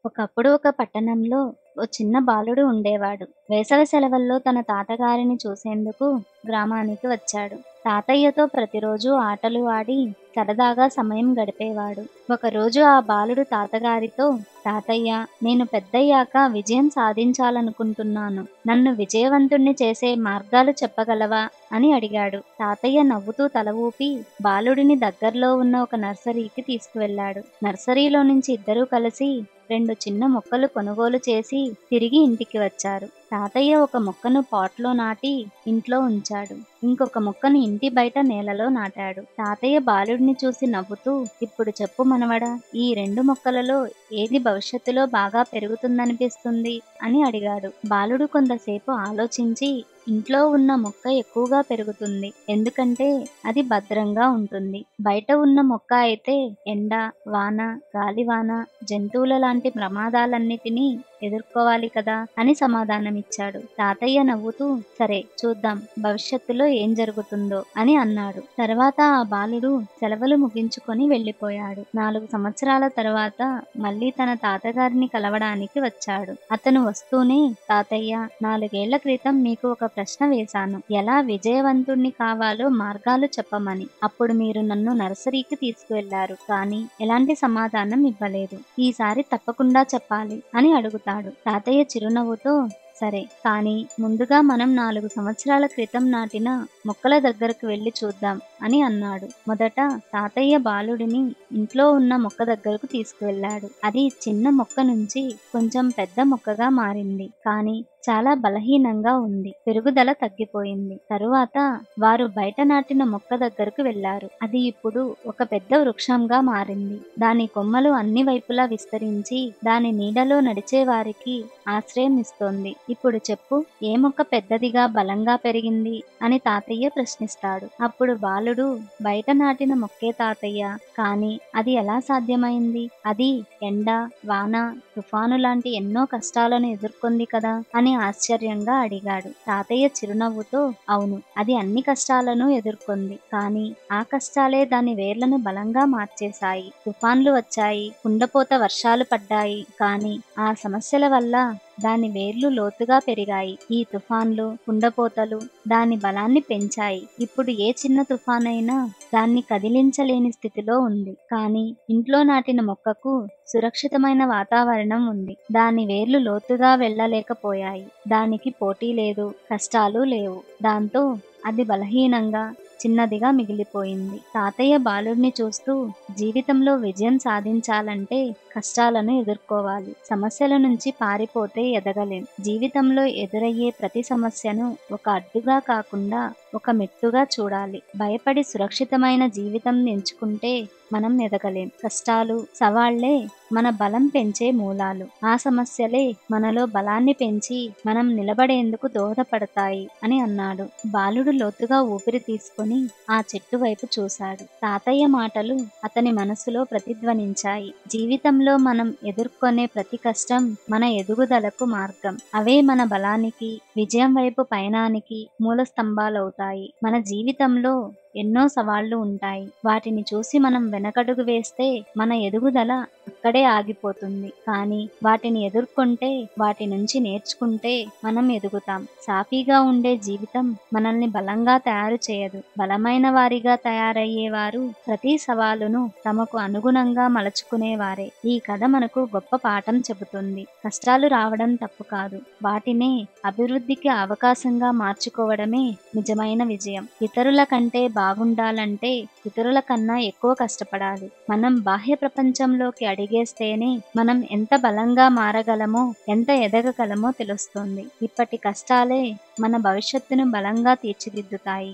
ఒకప్పుడు ఒక పట్టణంలో ఓ చిన్న బాలుడు ఉండేవాడు. వేసవి సెలవుల్లో తన తాతగారిని చూసేందుకు గ్రామానికి వచ్చాడు. తాతయ్యతో ప్రతిరోజు ఆటలు ఆడి సరదాగా సమయం గడిపేవాడు. ఒకరోజు ఆ బాలుడు తాతగారితో, తాతయ్య, నేను పెద్దయ్యాక విజయం సాధించాలనుకుంటున్నాను. నన్ను విజయవంతుణ్ణి చేసే మార్గాలు చెప్పగలవా అని అడిగాడు. తాతయ్య నవ్వుతూ తల ఊపి బాలుడిని దగ్గర్లో ఉన్న ఒక నర్సరీకి తీసుకువెళ్ళాడు. నర్సరీలో నుంచి ఇద్దరూ కలిసి 2 చిన్న మొక్కలు కొనుగోలు చేసి తిరిగి ఇంటికి వచ్చారు. తాతయ్య ఒక మొక్కను పాట్లో నాటి ఇంట్లో ఉంచాడు. ఇంకొక మొక్కను ఇంటి బయట నేలలో నాటాడు. తాతయ్య బాలుడిని చూసి నవ్వుతూ, ఇప్పుడు చెప్పు మనవడా, ఈ 2 మొక్కలలో ఏది భవిష్యత్తులో బాగా పెరుగుతుందనిపిస్తుంది అని అడిగాడు. బాలుడు కొంతసేపు ఆలోచించి, ఇంట్లో ఉన్న మొక్క ఎక్కువగా పెరుగుతుంది. ఎందుకంటే అది భద్రంగా ఉంటుంది. బయట ఉన్న మొక్క అయితే ఎండ, వాన, గాలివాన, జంతువుల లాంటి ప్రమాదాలన్నిటినీ ఎదుర్కోవాలి కదా అని సమాధానమిచ్చాడు. తాతయ్య నవ్వుతూ, సరే చూద్దాం భవిష్యత్తులో ఏం జరుగుతుందో అని అన్నాడు. తర్వాత ఆ బాలుడు సెలవులు ముగించుకొని వెళ్ళిపోయాడు. 4 సంవత్సరాల తర్వాత మళ్ళీ తన తాతగారిని కలవడానికి వచ్చాడు. అతను వస్తూనే, తాతయ్య, 4 ఏళ్ల క్రితం మీకు ఒక ప్రశ్న వేశాను. ఎలా విజయవంతుణ్ణి కావాలో మార్గాలు చెప్పమని. అప్పుడు మీరు నన్ను నర్సరీకి తీసుకువెళ్లారు, కానీ ఎలాంటి సమాధానం ఇవ్వలేదు. ఈసారి తప్పకుండా చెప్పాలి అని అడుగుతాడు. తాతయ్య చిరునవ్వుతో, సరే, కానీ ముందుగా మనం 4 సంవత్సరాల క్రితం నాటిన మొక్కల దగ్గరకు వెళ్లి చూద్దాం అని అన్నాడు. మొదట తాతయ్య బాలుడిని ఇంట్లో ఉన్న మొక్క దగ్గరకు తీసుకువెళ్ళాడు. అది చిన్న మొక్క నుంచి కొంచెం పెద్ద మొక్కగా మారింది, కానీ చాలా బలహీనంగా ఉంది. పెరుగుదల తగ్గిపోయింది. తరువాత వారు బయట నాటిన మొక్క దగ్గరకు వెళ్లారు. అది ఇప్పుడు ఒక పెద్ద వృక్షంగా మారింది. దాని కొమ్మలు అన్ని వైపులా విస్తరించి దాని నీడలో నడిచే వారికి ఆశ్రయం ఇస్తోంది. ఇప్పుడు చెప్పు, ఏ మొక్క పెద్దదిగా బలంగా పెరిగింది అని తాతయ్య ప్రశ్నిస్తాడు. అప్పుడు బాలుడు, బయట నాటిన మొక్కే తాతయ్య, కానీ అది ఎలా సాధ్యమైంది? అది ఎండ, వాన, తుఫాను లాంటి ఎన్నో కష్టాలను ఎదుర్కొంది కదా అని ఆశ్చర్యంగా అడిగాడు. తాతయ్య చిరునవ్వుతో, అవును, అది అన్ని కష్టాలను ఎదుర్కొంది, కానీ ఆ కష్టాలే దాని వేర్లను బలంగా మార్చేశాయి. తుఫాన్లు వచ్చాయి, కుండపోత వర్షాలు పడ్డాయి, కానీ ఆ సమస్యల వల్ల దాని వేర్లు లోతుగా పెరిగాయి. ఈ తుఫాన్లు, కుండపోతలు దాని బలాన్ని పెంచాయి. ఇప్పుడు ఏ చిన్న తుఫానైనా దాన్ని కదిలించలేని స్థితిలో ఉంది. కానీ ఇంట్లో నాటిన మొక్కకు సురక్షితమైన వాతావరణం ఉంది. దాని వేర్లు లోతుగా వెళ్ళలేకపోయాయి. దానికి పోటీ లేదు, కష్టాలు లేవు. దాంతో అది బలహీనంగా, చిన్నదిగా మిగిలిపోయింది. తాతయ్య బాలుడిని చూస్తూ, జీవితంలో విజయం సాధించాలంటే కష్టాలను ఎదుర్కోవాలి. సమస్యల నుంచి పారిపోతే ఎదగలేం. జీవితంలో ఎదురయ్యే ప్రతి సమస్యను ఒక అడ్డుగా కాకుండా ఒక మెట్టుగా చూడాలి. భయపడి సురక్షితమైన జీవితం ఎంచుకుంటే మనం ఎదగలేం. కష్టాలు, సవాళ్లే మన బలం పెంచే మూలాలు. ఆ సమస్యలే మనలో బలాన్ని పెంచి మనం నిలబడేందుకు దోహదపడతాయి అని అన్నాడు. బాలుడు లోతుగా ఊపిరి తీసుకొని ఆ చెట్టు వైపు చూశాడు. తాతయ్య మాటలు అతని మనసులో ప్రతిధ్వనించాయి. జీవితంలో మనం ఎదుర్కొనే ప్రతి కష్టం మన ఎదుగుదలకు మార్గం. అవే మన బలానికి, విజయం వైపు పయనానికి మూల స్తంభాలవుతాయి. మన జీవితంలో ఎన్నో సవాళ్లు ఉంటాయి. వాటిని చూసి మనం వెనకడుగు వేస్తే మన ఎదుగుదల అక్కడే ఆగిపోతుంది. కానీ వాటిని ఎదుర్కొంటే, వాటి నుంచి నేర్చుకుంటే మనం ఎదుగుతాం. సాఫీగా ఉండే జీవితం మనల్ని బలంగా తయారు చేయదు. బలమైన వారిగా తయారయ్యేవారు ప్రతి సవాలును తమకు అనుగుణంగా మలుచుకునేవారే. ఈ కథ మనకు గొప్ప పాఠం చెబుతుంది. కష్టాలు రావడం తప్పు కాదు. వాటినే అభివృద్ధికి అవకాశంగా మార్చుకోవడమే నిజమైన విజయం. ఇతరుల కంటే బాగుండాలంటే ఇతరుల కన్నా ఎక్కువ కష్టపడాలి. మనం బాహ్య ప్రపంచంలోకి అడిగేస్తేనే మనం ఎంత బలంగా మారగలమో, ఎంత ఎదగగలమో తెలుస్తుంది. ఇప్పటి కష్టాలే మన భవిష్యత్తును బలంగా తీర్చిదిద్దుతాయి.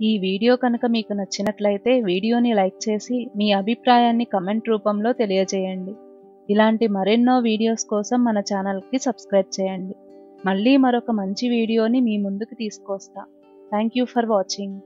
ఈ వీడియో కనుక మీకు నచ్చినట్లయితే వీడియోని లైక్ చేసి మీ అభిప్రాయాన్ని కామెంట్ రూపంలో తెలియజేయండి. ఇలాంటి మరెన్నో వీడియోస్ కోసం మన ఛానల్కి సబ్స్క్రైబ్ చేయండి. మళ్ళీ మరొక మంచి వీడియోని మీ ముందుకు తీసుకొస్తా. Thank you for watching.